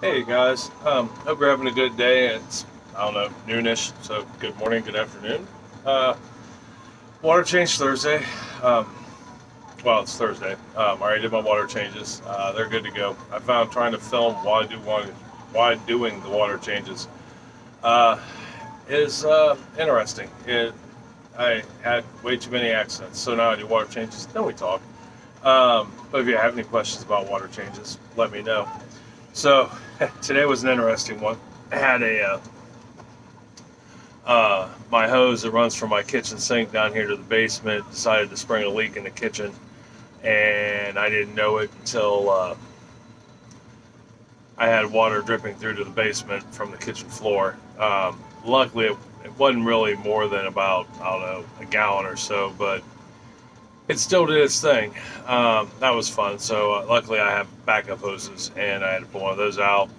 Hey guys, hope you're having a good day. It's I don't know noonish, so good morning, good afternoon. Uh, Water change Thursday. Um, it's Thursday. I already did my water changes. They're good to go. I found trying to film while doing the water changes uh, is interesting. I had way too many accidents, so now I do water changes. Then we talk. But if you have any questions about water changes, let me know. So today was an interesting one. I had my hose that runs from my kitchen sink down here to the basement decided to spring a leak in the kitchen, and I didn't know it until I had water dripping through to the basement from the kitchen floor. Luckily, it wasn't really more than about I don't know a gallon or so, but it still did its thing. That was fun. So luckily, I have backup hoses, and I had to pull one of those out,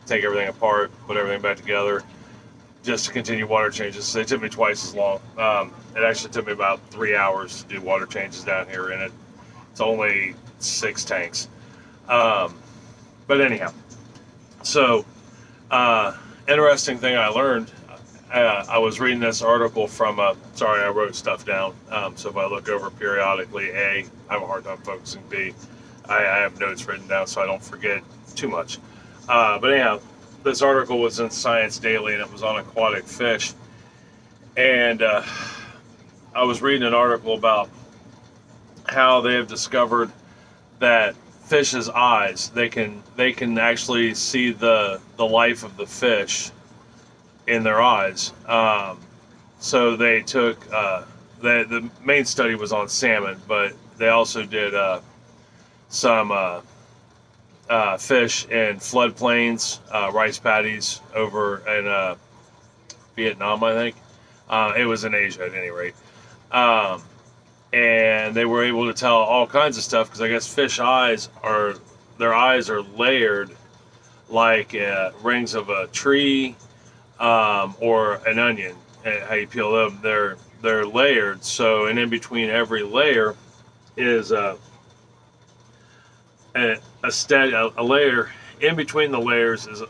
take everything apart, put everything back together, just to continue water changes. They took me twice as long. It actually took me about 3 hours to do water changes down here, and it's only 6 tanks. Um, but anyhow, so interesting thing I learned. I was reading this article from. Sorry, I wrote stuff down. So if I look over periodically, A, I have a hard time focusing. B, I have notes written down so I don't forget too much. But anyhow, this article was in Science Daily and it was on aquatic fish. And I was reading an article about how they have discovered that fish's eyes they can actually see the life of the fish in their eyes. So they took the main study was on salmon, but they also did some fish in floodplains, rice paddies over in Vietnam, I think. It was in Asia at any rate. Um, and they were able to tell all kinds of stuff because I guess fish their eyes are layered like rings of a tree or an onion. How you peel them, they're layered. So and in between every layer is a layer. In between the layers is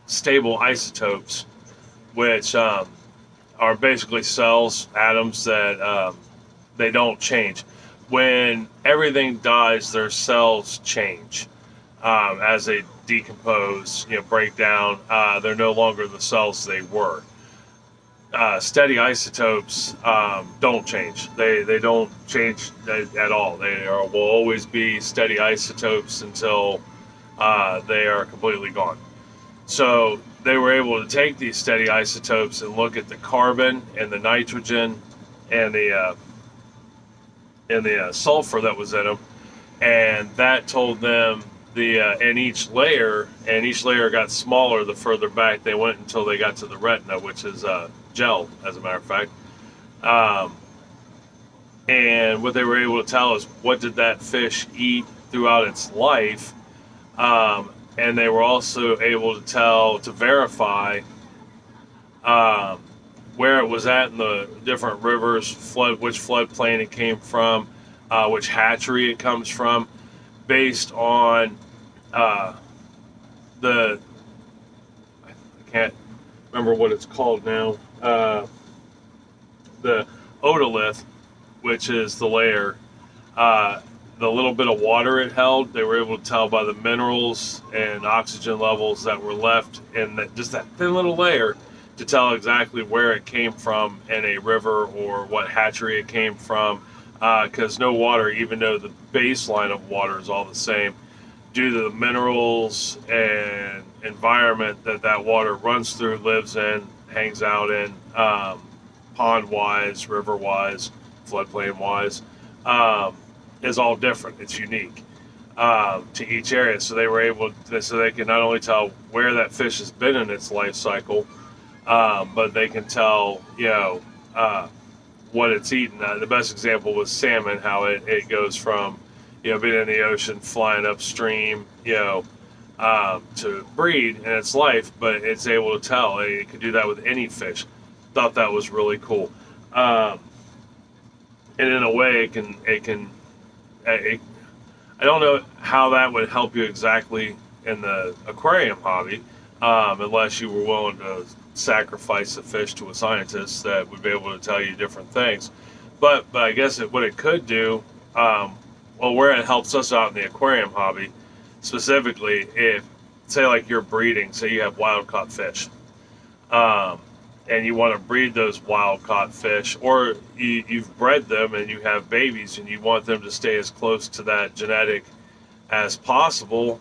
stable isotopes, which are basically cells, atoms that they don't change. When everything dies, their cells change as they decompose, break down. They're no longer the cells they were. Steady isotopes don't change. They don't change at all. Will always be steady isotopes until they are completely gone. So they were able to take these steady isotopes and look at the carbon and the nitrogen and the sulfur that was in them, and that told them in each layer got smaller the further back they went until they got to the retina, which is gel, as a matter of fact. Um, and what they were able to tell is what did that fish eat throughout its life, and they were also able to verify um, where it was at in the different rivers, which floodplain it came from, which hatchery it comes from, based on uh, the I can't remember what it's called now. The otolith, which is the layer, the little bit of water it held, they were able to tell by the minerals and oxygen levels that were left in just that thin little layer to tell exactly where it came from in a river or what hatchery it came from. Because no water, even though the baseline of water is all the same, due to the minerals and environment that water runs through, lives in, hangs out in, pond-wise, river-wise, floodplain-wise, is all different. It's unique to each area. So they can not only tell where that fish has been in its life cycle, but they can tell, what it's eaten. The best example was salmon, how it goes from, being in the ocean, flying upstream, to breed in its life, but it's able to tell. It could do that with any fish. Thought that was really cool. Um, and in a way, it, I don't know how that would help you exactly in the aquarium hobby, unless you were willing to sacrifice the fish to a scientist that would be able to tell you different things. But I guess what it could do, well, where it helps us out in the aquarium hobby, specifically, if say like you're breeding, say you have wild caught fish, um, and you want to breed those wild caught fish, or you've bred them and you have babies and you want them to stay as close to that genetic as possible,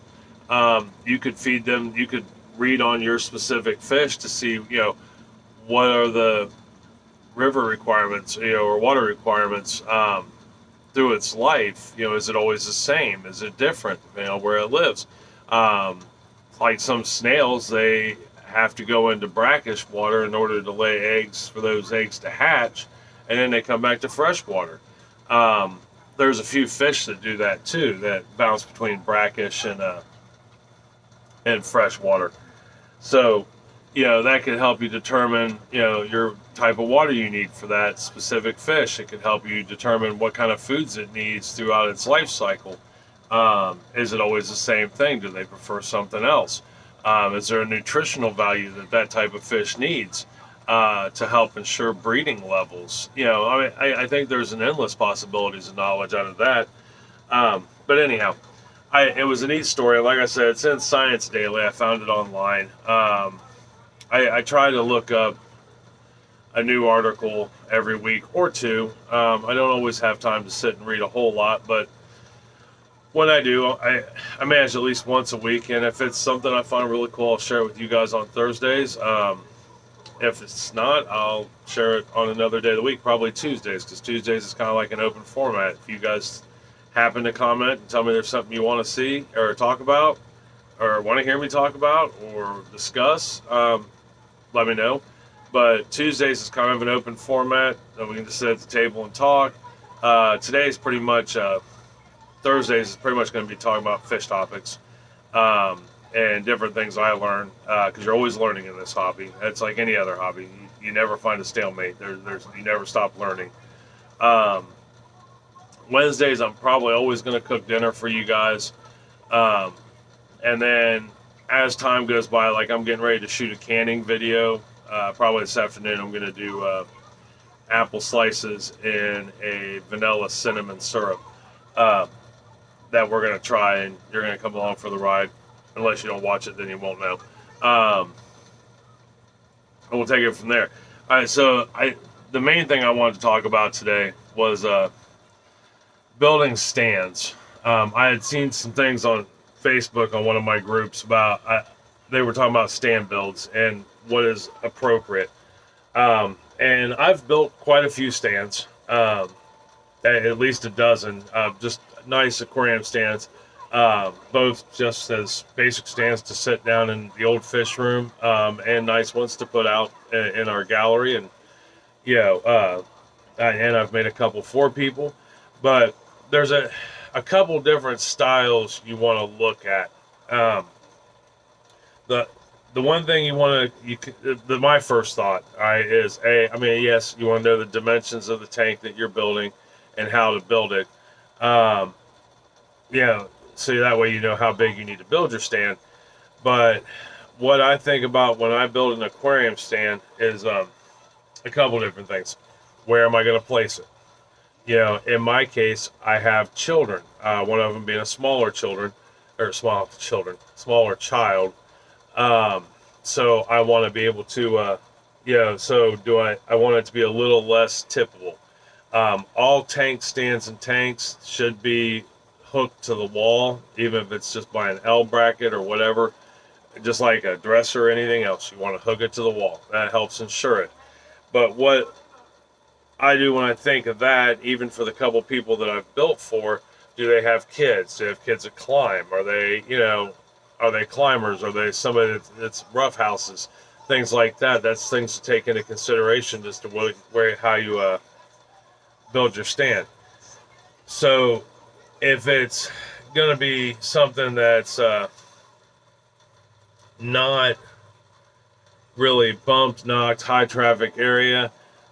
you could feed them. You could read on your specific fish to see, what are the river requirements, or water requirements through its life. Is it always the same? Is it different? Where it lives. Um, like some snails, they have to go into brackish water in order to lay eggs for those eggs to hatch, and then they come back to fresh water. Um, there's a few fish that do that too, that bounce between brackish and fresh water. So, that could help you determine, your type of water you need for that specific fish. It could help you determine what kind of foods it needs throughout its life cycle. Is it always the same thing? Do they prefer something else? Is there a nutritional value that type of fish needs to help ensure breeding levels? I think there's an endless possibilities of knowledge out of that. But anyhow, it was a neat story. Like I said, it's in Science Daily. I found it online. I try to look up a new article every week or two. I don't always have time to sit and read a whole lot, but when I do, I manage at least once a week. And if it's something I find really cool, I'll share it with you guys on Thursdays. If it's not, I'll share it on another day of the week, probably Tuesdays, because Tuesdays is kind of like an open format. If you guys happen to comment and tell me there's something you want to see or talk about, or want to hear me talk about or discuss, let me know. But Tuesdays is kind of an open format, and we can just sit at the table and talk. Today's pretty much, Thursdays is pretty much going to be talking about fish topics and different things I learn, because you're always learning in this hobby. It's like any other hobby. You never find a stalemate. You never stop learning. Wednesdays, I'm probably always going to cook dinner for you guys. And then as time goes by, like I'm getting ready to shoot a canning video. Probably this afternoon, I'm going to do apple slices in a vanilla cinnamon syrup that we're going to try, and you're going to come along for the ride. Unless you don't watch it, then you won't know. And we'll take it from there. All right, so the main thing I wanted to talk about today was building stands. I had seen some things on Facebook on one of my groups about, they were talking about stand builds and what is appropriate. And I've built quite a few stands, at least a dozen, just nice aquarium stands, both just as basic stands to sit down in the old fish room, and nice ones to put out in our gallery. And, and I've made a couple for people, but there's a couple different styles you want to look at. The one thing you want to, my first thought, is yes, you want to know the dimensions of the tank that you're building and how to build it. So that way you know how big you need to build your stand. But what I think about when I build an aquarium stand is a couple different things. Where am I going to place it? In my case, I have children. One of them being a smaller child. So I want to be able to, I want it to be a little less tippable. All tank stands and tanks should be hooked to the wall, even if it's just by an L bracket or whatever. Just like a dresser or anything else, you want to hook it to the wall. That helps ensure it. But what I do when I think of that, even for the couple people that I've built for, do they have kids? Do they have kids that climb? Are they climbers? Are they somebody that's rough houses? Things like that. That's things to take into consideration as to how you build your stand. So if it's going to be something that's not really bumped, knocked, high traffic area,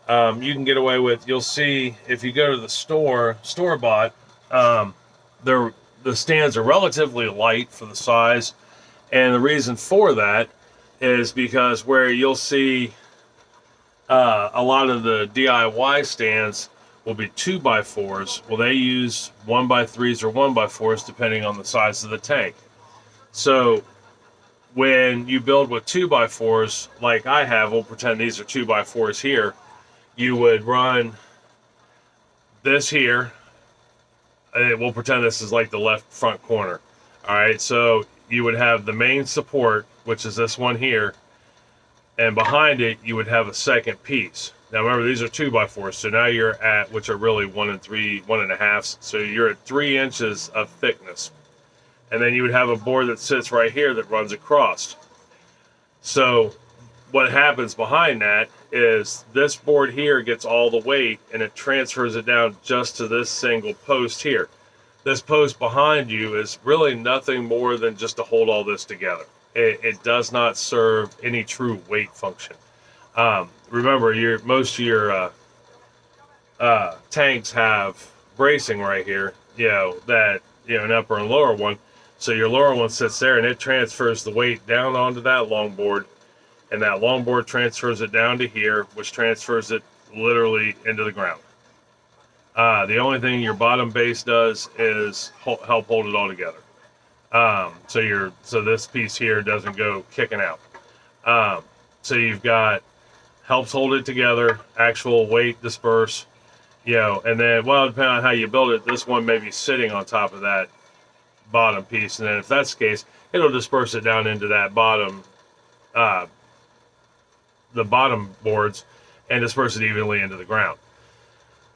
you can get away with, you'll see if you go to the store-bought, the stands are relatively light for the size, And the reason for that is because where you'll see a lot of the DIY stands will be 2x4s. Well, they use 1x3s or 1x4s depending on the size of the tank. So when you build with 2x4s, like I have, we'll pretend these are 2x4s here, you would run this here, and we'll pretend this is like the left front corner. All right, so you would have the main support, which is this one here, and behind it you would have a second piece. Now remember, these are 2x4s, so now you're at, which are really 1 1/2, so you're at 3 inches of thickness. And then you would have a board that sits right here that runs across. So what happens behind that is this board here gets all the weight and it transfers it down just to this single post here. This post behind you is really nothing more than just to hold all this together. It does not serve any true weight function. Remember, most of your tanks have bracing right here, that, an upper and lower one. So your lower one sits there and it transfers the weight down onto that longboard, and that longboard transfers it down to here, which transfers it literally into the ground. The only thing your bottom base does is help hold it all together. So this piece here doesn't go kicking out. So you've got helps hold it together, actual weight disperse, and then, well, depending on how you build it, this one may be sitting on top of that bottom piece, and then if that's the case, it'll disperse it down into that bottom, the bottom boards, and disperse it evenly into the ground.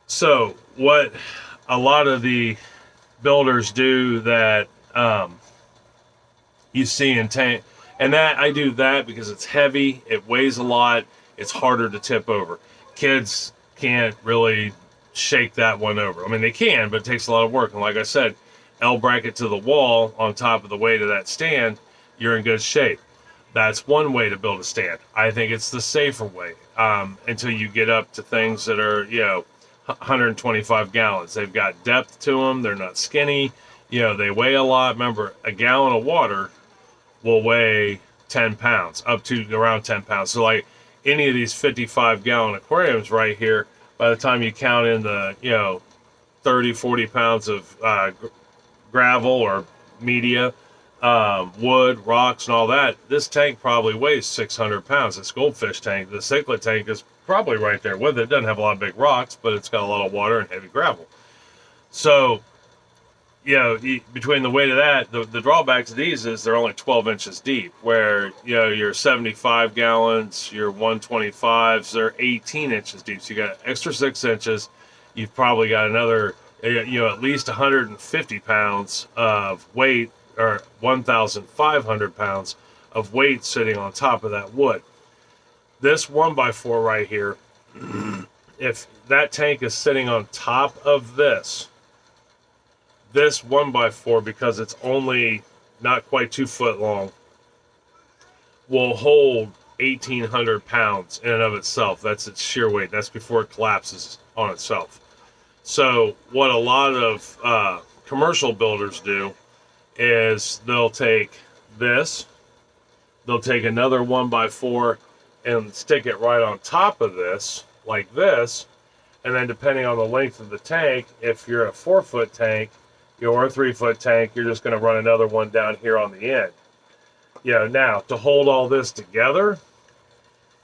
So what a lot of the builders do that you see in tank, and that I do that because it's heavy, it weighs a lot, it's harder to tip over. Kids can't really shake that one over. I mean, they can, but it takes a lot of work. And like I said, L bracket to the wall on top of the weight of that stand, you're in good shape. That's one way to build a stand. I think it's the safer way, until you get up to things that are, 125 gallons. They've got depth to them. They're not skinny. They weigh a lot. Remember, a gallon of water will weigh 10 pounds, up to around 10 pounds. So like any of these 55-gallon aquariums right here, by the time you count in the, 30, 40 pounds of gravel or media, wood, rocks, and all that, this tank probably weighs 600 pounds. This goldfish tank, the cichlid tank, is probably right there with it. It doesn't have a lot of big rocks, but it's got a lot of water and heavy gravel. So, between the weight of that, the drawback to these is they're only 12 inches deep, where, your 75 gallons, your 125s, they're 18 inches deep. So you got an extra 6 inches. You've probably got another, at least 150 pounds of weight, or 1,500 pounds of weight sitting on top of that wood. This 1x4 right here, if that tank is sitting on top of this 1x4, because it's only not quite 2 foot long, will hold 1,800 pounds in and of itself. That's its shear weight. That's before it collapses on itself. So what a lot of commercial builders do is they'll take this, they'll take another 1x4 and stick it right on top of this, like this, and then depending on the length of the tank, if you're a 4-foot tank, or a 3-foot tank, you're just going to run another one down here on the end. Now, to hold all this together,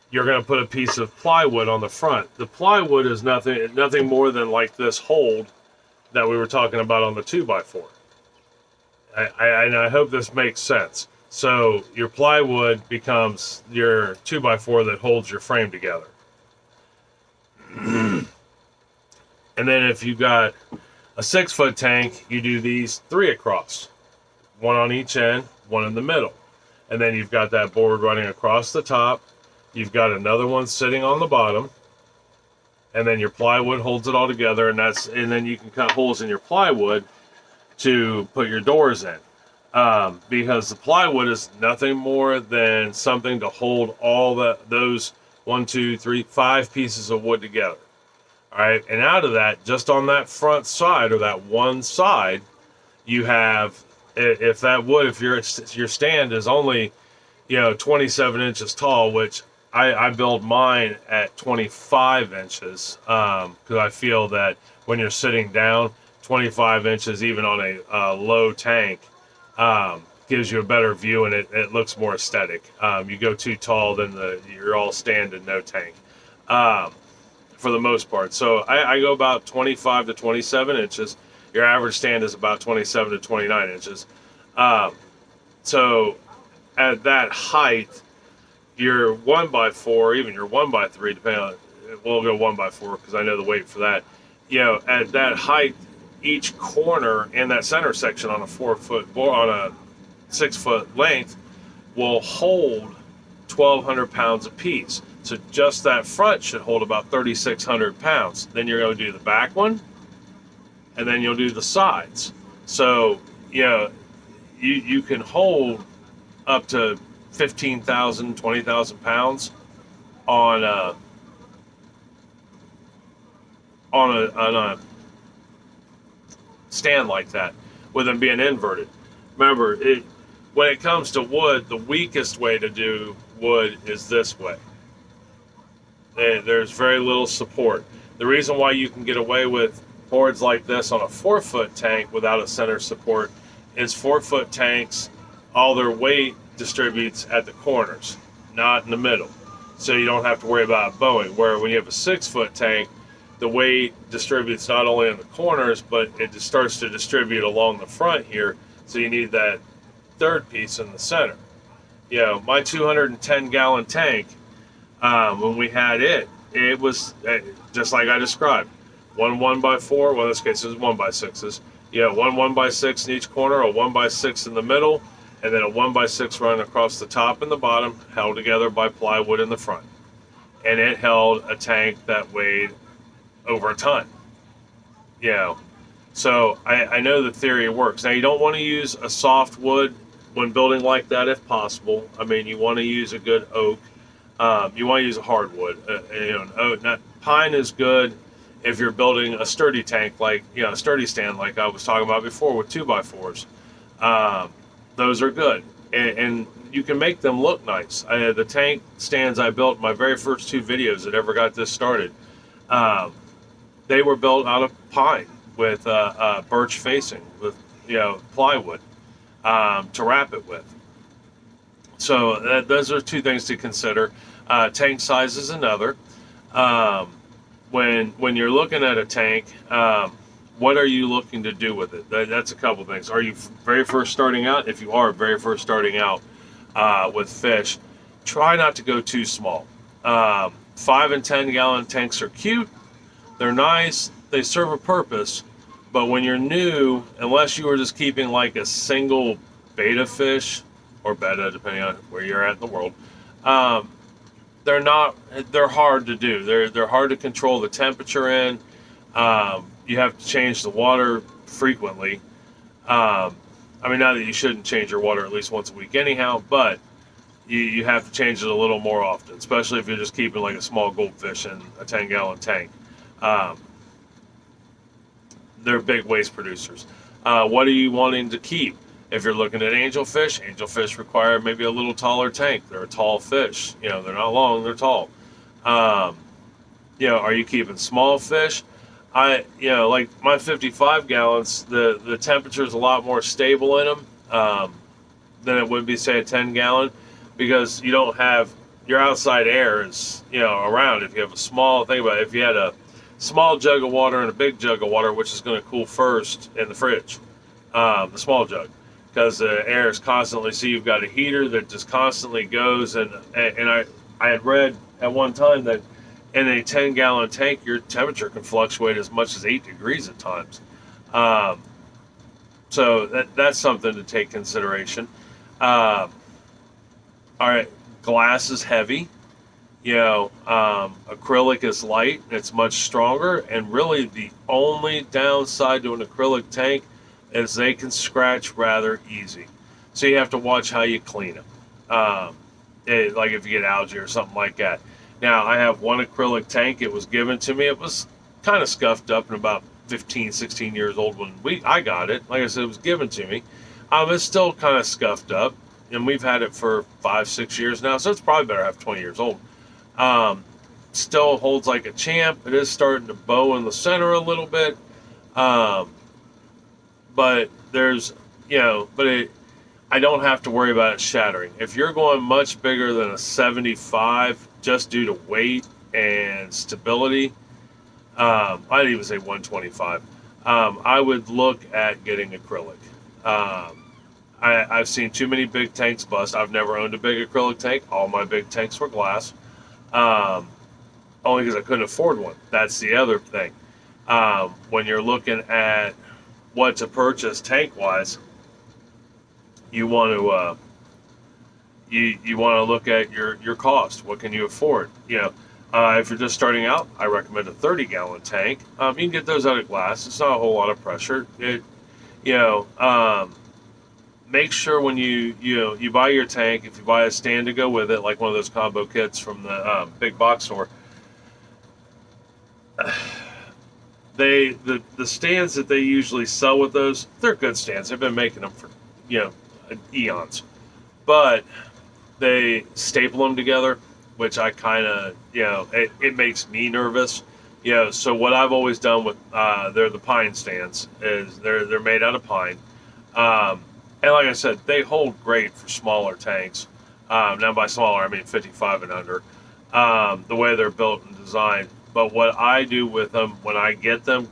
you're going to put a piece of plywood on the front. The plywood is nothing more than like this hold that we were talking about on the 2x4. I hope this makes sense. So your plywood becomes your 2x4 that holds your frame together. And then if you've got a 6-foot tank, you do these 3 across. One on each end, one in the middle. And then you've got that board running across the top. You've got another one sitting on the bottom. And then your plywood holds it all together, and then you can cut holes in your plywood to put your doors in. Because the plywood is nothing more than something to hold all those 1, 2, 3, 5 pieces of wood together. All right, and out of that, just on that front side, or that one side, you have If that wood, if your stand is only 27 inches tall, which I build mine at 25 inches because I feel that when you're sitting down, 25 inches even on a low tank gives you a better view, and it looks more aesthetic. You go too tall, then you're all standing, no tank. Um, for the most part. So I go about 25 to 27 inches. Your average stand is about 27 to 29 inches. Um, so at that height, your 1x4, even your 1x3, depending on, we'll go 1x4 because I know the weight for that. At that height, each corner in that center section on a 4-foot board, on a 6-foot length, will hold 1,200 pounds apiece. So just that front should hold about 3,600 pounds. Then you're going to do the back one, and then you'll do the sides. So, you can hold up to 15,000, 20,000 pounds on a stand like that with them being inverted. Remember, when it comes to wood, the weakest way to do wood is this way. There's very little support. The reason why you can get away with boards like this on a 4-foot tank without a center support is 4-foot tanks, all their weight distributes at the corners, not in the middle. So you don't have to worry about bowing. Where when you have a 6-foot tank, the weight distributes not only in the corners, but it just starts to distribute along the front here. So you need that third piece in the center. My 210-gallon tank, when we had it was just like I described. One 1x4, well in this case it was 1x6s. One 1x6 in each corner, a 1x6 in the middle, and then a 1x6 running across the top and the bottom, held together by plywood in the front. And it held a tank that weighed over a ton. So I know the theory works. Now you don't want to use a soft wood when building like that if possible. I mean, you want to use a good oak. You want to use a hardwood. An oak. Pine is good if you're building a sturdy tank, like a sturdy stand, like I was talking about before with 2x4s. Those are good, and you can make them look nice. The tank stands I built, my very first 2 videos that ever got this started, they were built out of pine with birch facing with plywood to wrap it with. So those are 2 things to consider. Tank size is another. When you're looking at a tank, what are you looking to do with it? That's a couple things. Are you very first starting out? If you are very first starting out with fish, try not to go too small. 5 and 10-gallon tanks are cute. They're nice. They serve a purpose. But when you're new, unless you were just keeping like a single betta fish or betta, depending on where you're at in the world, they're hard to do. They're hard to control the temperature in. You have to change the water frequently. Not that you shouldn't change your water at least once a week anyhow, but you have to change it a little more often, especially if you're just keeping like a small goldfish in a 10-gallon tank. They're big waste producers. What are you wanting to keep? If you're looking at angelfish require maybe a little taller tank. They're a tall fish. They're not long, they're tall. Are you keeping small fish? Like my 55 gallons, the temperature is a lot more stable in them than it would be, say, a 10-gallon, because you don't have your outside air is around. If you have a small, think about it, if you had a small jug of water and a big jug of water, which is going to cool first in the fridge, the small jug, because the air is constantly. So you've got a heater that just constantly goes, and I had read at one time that in a 10-gallon tank, your temperature can fluctuate as much as 8 degrees at times. So that's something to take consideration. All right, glass is heavy. Acrylic is light. It's much stronger, and really the only downside to an acrylic tank is they can scratch rather easy. So you have to watch how you clean them. Like if you get algae or something like that. Now, I have one acrylic tank. It was given to me. It was kind of scuffed up and about 15, 16 years old when I got it. Like I said, it was given to me. It's still kind of scuffed up, and we've had it for 5, 6 years now, so it's probably better to have 20 years old. Um, Still holds like a champ. It is starting to bow in the center a little bit, um, but there's, I don't have to worry about it shattering. If you're going much bigger than a 75, just due to weight and stability, I'd even say 125. I would look at getting acrylic. I've seen too many big tanks bust. I've never owned a big acrylic tank. All my big tanks were glass, only because I couldn't afford one. That's the other thing. When you're looking at what to purchase tank wise, you want to you want to look at your cost. What can you afford? If you're just starting out, I recommend a 30-gallon tank. You can get those out of glass. It's not a whole lot of pressure. Make sure when you buy your tank, if you buy a stand to go with it, like one of those combo kits from the big box store, the stands that they usually sell with those, they're good stands. They've been making them for eons, but they staple them together, which I kind of it makes me nervous. So what I've always done with they're the pine stands is they're made out of pine, and like I said, they hold great for smaller tanks. Now by smaller I mean 55 and under. The way they're built and designed. But what I do with them when I get them,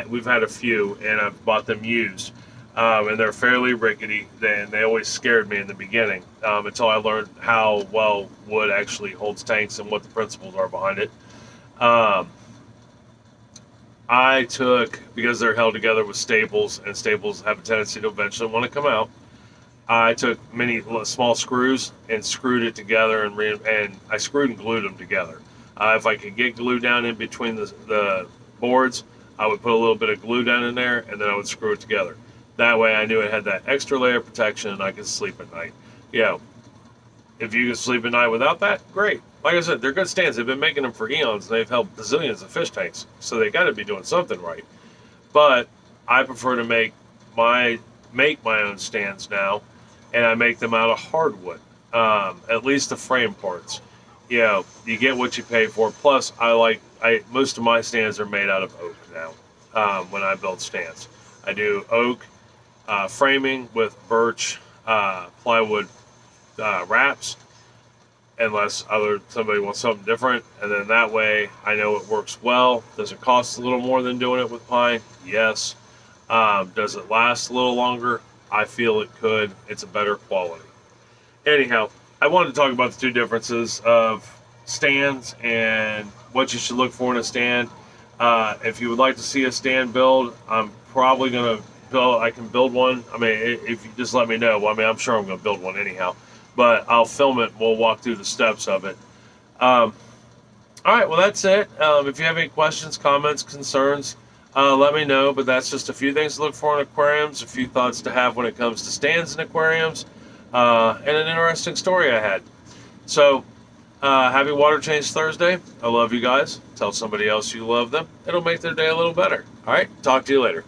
we've had a few and I've bought them used, and they're fairly rickety. And they always scared me in the beginning until I learned how well wood actually holds tanks and what the principles are behind it. I took, because they're held together with staples, and staples have a tendency to eventually want to come out. I took many small screws and screwed it together, and I screwed and glued them together. If I could get glue down in between the boards, I would put a little bit of glue down in there, and then I would screw it together. That way I knew it had that extra layer of protection, and I could sleep at night. If you can sleep at night without that, great. Like I said, they're good stands. They've been making them for eons, and they've held bazillions of fish tanks, so they got to be doing something right. But I prefer to make my own stands now, and I make them out of hardwood, at least the frame parts. You get what you pay for. Plus, most of my stands are made out of oak now. When I build stands, I do oak framing with birch plywood wraps, unless somebody wants something different. And then that way, I know it works well. Does it cost a little more than doing it with pine? Yes. Does it last a little longer? I feel it could. It's a better quality. Anyhow, I wanted to talk about the two differences of stands and what you should look for in a stand. If you would like to see a stand build, I'm probably going to build. I can build one. I mean, if you just let me know. Well, I mean, I'm sure I'm going to build one anyhow. But I'll film it. We'll walk through the steps of it. All right. Well, that's it. If you have any questions, comments, concerns, let me know. But that's just a few things to look for in aquariums, a few thoughts to have when it comes to stands in aquariums, and an interesting story I had. So, happy Water Change Thursday. I love you guys. Tell somebody else you love them. It'll make their day a little better. All right. Talk to you later.